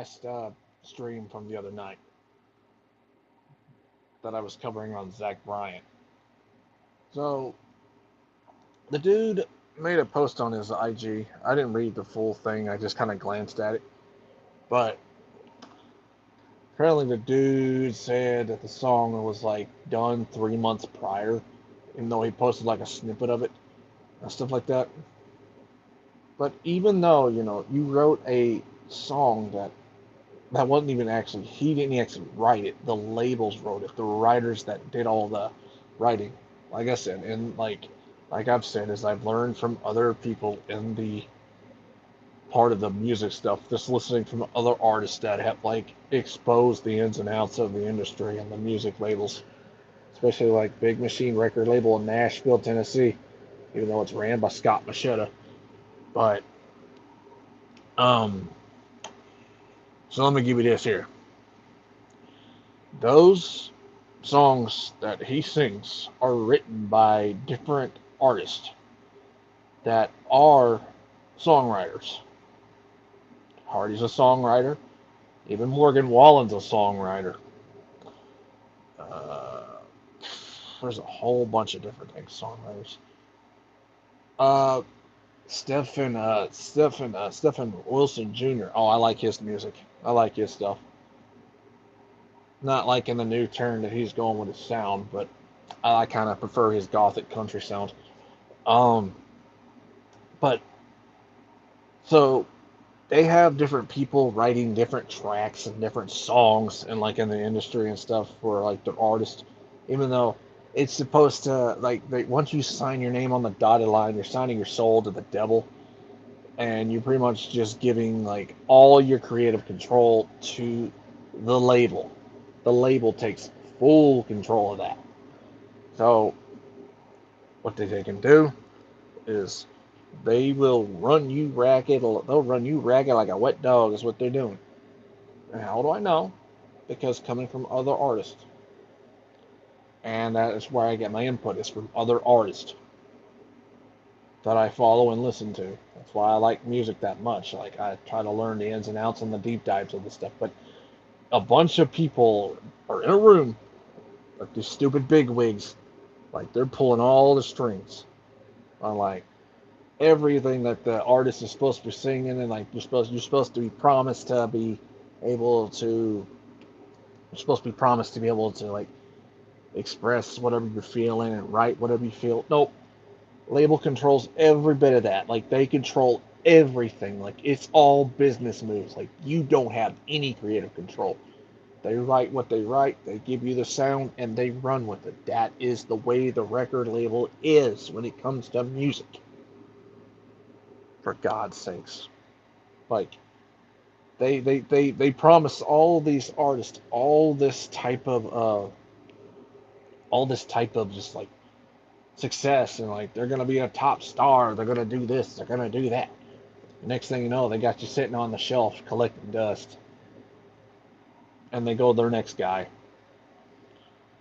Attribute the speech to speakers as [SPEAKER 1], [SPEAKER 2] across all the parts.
[SPEAKER 1] last stream from the other night that I was covering on Zach Bryant. So the dude made a post on his IG. I didn't read the full thing. I just kind of glanced at it. But apparently the dude said that the song was like done 3 months prior, even though he posted like a snippet of it and stuff like that. But even though, you wrote a song that wasn't even actually, he didn't actually write it. The labels wrote it. The writers that did all the writing. Like I said, and like I've said, is I've learned from other people in the part of the music stuff, just listening from other artists that have like exposed the ins and outs of the industry and the music labels, especially like Big Machine record label in Nashville, Tennessee, even though it's ran by Scott Machetta. But um, so let me give you this here. Those songs that he sings are written by different artists that are songwriters. Hardy's a songwriter. Even Morgan Wallen's a songwriter. Uh, there's a whole bunch of different things, songwriters. Uh, Stephen Wilson Jr. Oh, I like his music. I like his stuff. Not like in the new turn that he's going with his sound, but I kind of prefer his gothic country sound. Um, but so they have different people writing different tracks and different songs and like in the industry and stuff for like the artist, even though it's supposed to like once you sign your name on the dotted line, you're signing your soul to the devil, and you're pretty much just giving like all your creative control to the label. The label takes full control of that. So what they can do is they will run you ragged. They'll run you ragged like a wet dog. Is what they're doing. And how do I know? Because coming from other artists, and that is where I get my input is from other artists that I follow and listen to. That's why I like music that much. Like I try to learn the ins and outs and the deep dives of the stuff. But a bunch of people are in a room, like these stupid bigwigs, like they're pulling all the strings on like everything that the artist is supposed to be singing, and like you're supposed to be promised to be able to you're supposed to be promised to be able to like express whatever you're feeling and write whatever you feel. Nope. Label controls every bit of that. Like they control everything. Like it's all business moves. Like you don't have any creative control. They write what they write, they give you the sound, and they run with it. That is the way the record label is when it comes to music. For God's sakes. Like they promise all these artists all this type of just like success, and like they're gonna be a top star, they're gonna do this, they're gonna do that. Next thing you know, they got you sitting on the shelf collecting dust, and they go to their next guy.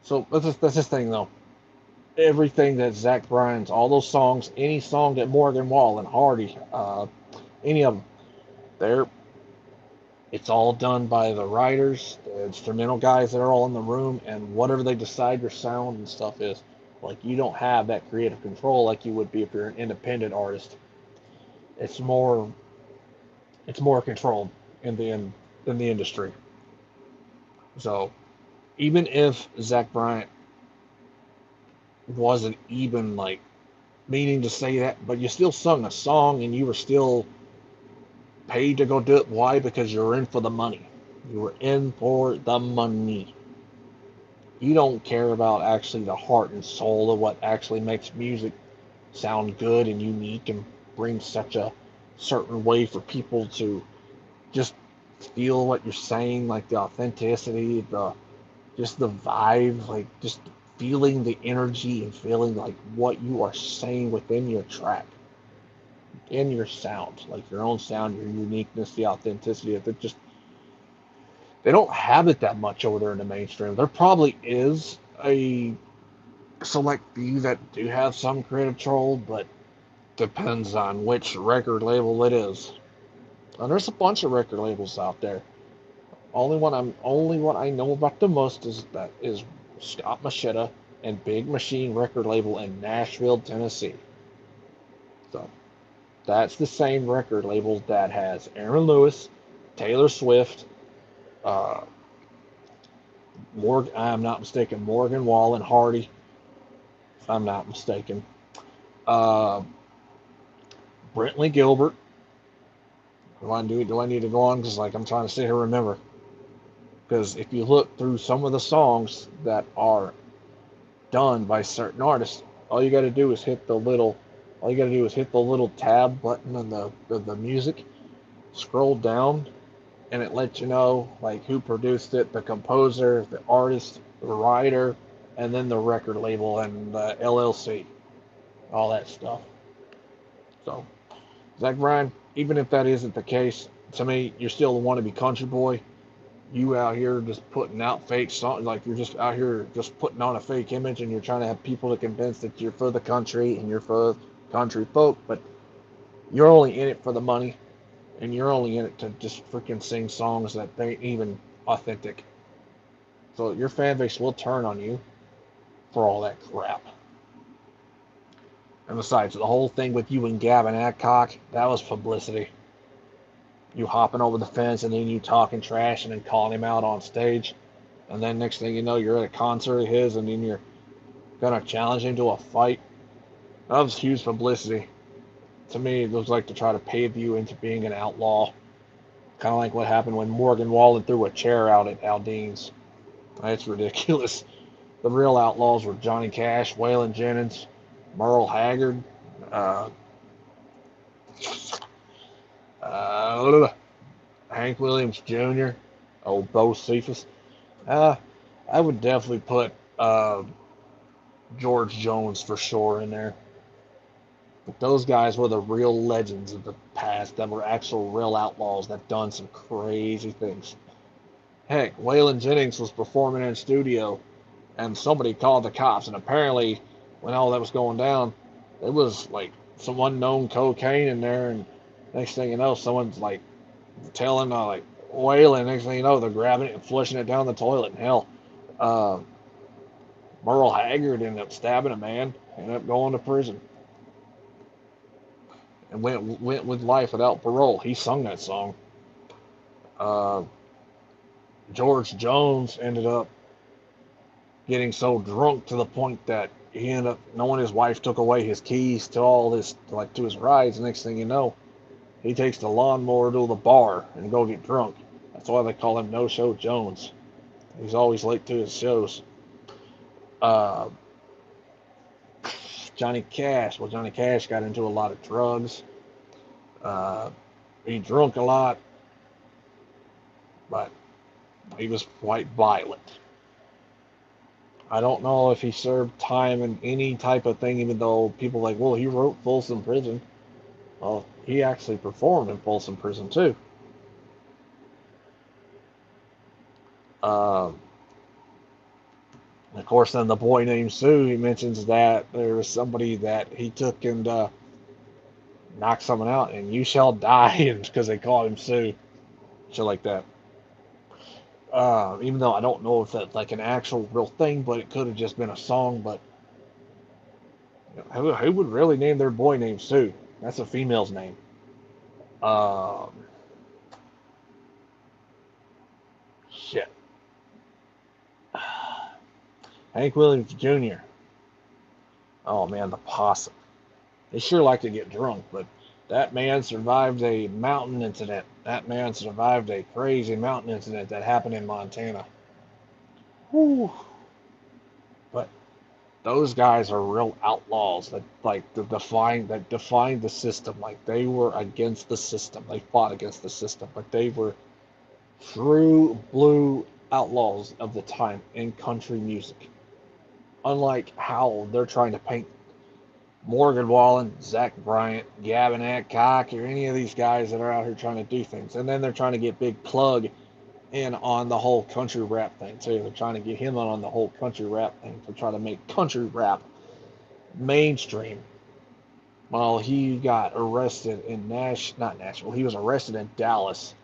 [SPEAKER 1] So that's this thing though. Everything that Zach Bryan's, all those songs, any song that Morgan Wallen, Hardy, any of them, they're it's all done by the writers, the instrumental guys that are all in the room, and whatever they decide your sound and stuff is. Like you don't have that creative control like you would be if you're an independent artist. It's more it's more controlled in the industry. So even if Zach Bryant wasn't even like meaning to say that, but you still sung a song and you were still paid to go do it. Why? Because you're in for the money. You were in for the money. You don't care about actually the heart and soul of what actually makes music sound good and unique and bring such a certain way for people to just feel what you're saying, like the authenticity, the just the vibe, like just feeling the energy and feeling like what you are saying within your track, in your sound, like your own sound, your uniqueness, the authenticity of it. Just they don't have it that much over there in the mainstream. There probably is a select few that do have some creative control, but depends on which record label it is. And there's a bunch of record labels out there. Only one I know about the most is Scott Machetta and Big Machine record label in Nashville, Tennessee. So that's the same record label that has Aaron Lewis, Taylor Swift, uh, I'm not mistaken, Morgan Wallen, Hardy, if I'm not mistaken, uh, Brentley Gilbert. Do I need to go on? Because like I'm trying to sit here and remember. Because if you look through some of the songs that are done by certain artists, all you got to do is hit the little, all you got to do is hit the little tab button on the music, scroll down, and it lets you know like who produced it, the composer, the artist, the writer, and then the record label and the LLC, all that stuff. So, Zach Bryan, even if that isn't the case, to me, you're still a wannabe country boy. You out here just putting out fake songs, like you're just out here just putting on a fake image, and you're trying to have people to convince that you're for the country and you're for country folk, but you're only in it for the money, and you're only in it to just freaking sing songs that ain't even authentic. So your fan base will turn on you for all that crap. And besides, the whole thing with you and Gavin Adcock, that was publicity. You hopping over the fence and then you talking trash and then calling him out on stage. And then next thing you know, you're at a concert of his and then you're going to challenge him to a fight. That was huge publicity. To me, it was like to try to pave you into being an outlaw. Kind of like what happened when Morgan Wallen threw a chair out at Aldean's. That's ridiculous. The real outlaws were Johnny Cash, Waylon Jennings, Merle Haggard, uh, uh, Hank Williams Jr., old Bo Cephas. Uh, I would definitely put George Jones for sure in there. But those guys were the real legends of the past that were actual real outlaws that done some crazy things. Heck, Waylon Jennings was performing in studio and somebody called the cops and apparently when all that was going down, it was like some unknown cocaine in there and next thing you know, someone's like telling like Waylon, next thing you know, they're grabbing it and flushing it down the toilet. And hell, uh, Merle Haggard ended up stabbing a man, ended up going to prison, and went with life without parole. He sung that song. Uh, George Jones ended up getting so drunk to the point that he ended up knowing his wife took away his keys to all this, like to his rides. Next thing you know, he takes the lawnmower to the bar and go get drunk. That's why they call him No Show Jones. He's always late to his shows. Uh, Johnny Cash. Well, Johnny Cash got into a lot of drugs. Uh, he drunk a lot, but he was quite violent. I don't know if he served time in any type of thing, even though people are like, well, he wrote Folsom Prison. Well, he actually performed in Folsom Prison too. Um, of course, then the boy named Sue, he mentions that there was somebody that he took and knocked someone out, and you shall die, because they called him Sue, shit like that. Even though I don't know if that's like an actual real thing, but it could have just been a song. But who would really name their boy named Sue? That's a female's name. Um, Shit. Hank Williams Jr. Oh man, the possum. They sure like to get drunk, but that man survived a mountain incident. That man survived a crazy mountain incident that happened in Montana. Whew. But those guys are real outlaws that like defined the system. Like they were against the system. They fought against the system, but they were true blue outlaws of the time in country music. Unlike how they're trying to paint Morgan Wallen, Zach Bryant, Gavin Adcock, or any of these guys that are out here trying to do things. And then they're trying to get Big Plug in on the whole country rap thing too. They're trying to get him on the whole country rap thing to try to make country rap mainstream. Well, he got arrested in not Nashville. He was arrested in Dallas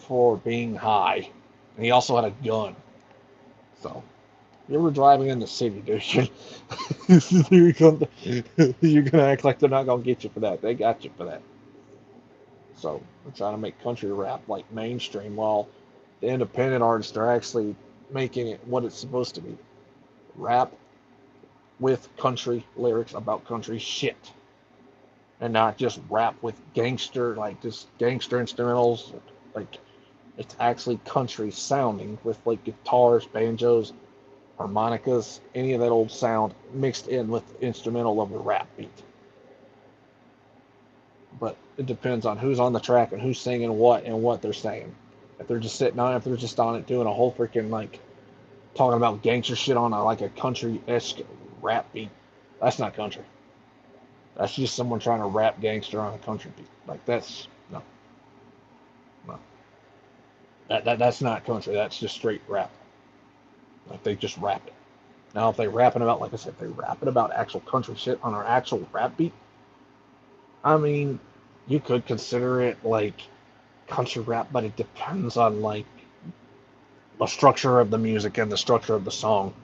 [SPEAKER 1] for being high, and he also had a gun. So you were driving in the city, dude. You're gonna act like they're not gonna get you for that. They got you for that. So they're trying to make country rap like mainstream, while the independent artists are actually making it what it's supposed to be: rap with country lyrics about country shit, and not just rap with gangster, like just gangster instrumentals. Like it's actually country sounding with like guitars, banjos, harmonicas, any of that old sound mixed in with the instrumental of the rap beat. But it depends on who's on the track and who's singing what and what they're saying. If they're just sitting on it, if they're just on it doing a whole freaking like talking about gangster shit on a, like a country esque rap beat, that's not country. That's just someone trying to rap gangster on a country beat. Like that's no, no. That's not country. That's just straight rap. Like they just rap it. Now if they rapping about, like I said, if they rapping about actual country shit on an actual rap beat, I mean, you could consider it like country rap, but it depends on like the structure of the music and the structure of the song.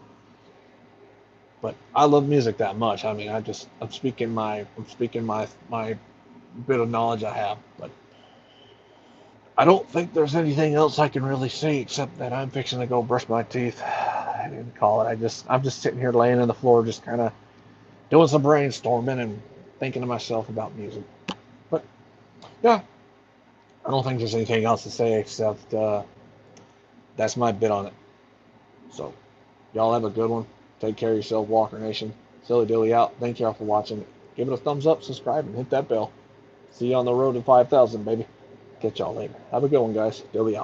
[SPEAKER 1] But I love music that much. I mean, I'm speaking my bit of knowledge I have, but I don't think there's anything else I can really say except that I'm fixing to go brush my teeth. I didn't call it. I'm just sitting here laying on the floor, just kind of doing some brainstorming and thinking to myself about music. But yeah, I don't think there's anything else to say except that's my bit on it. So y'all have a good one. Take care of yourself, Walker Nation. Silly Dilly out. Thank y'all for watching. Give it a thumbs up, subscribe, and hit that bell. See you on the road to 5,000, baby. Catch y'all later. Have a good one, guys. Dilly out.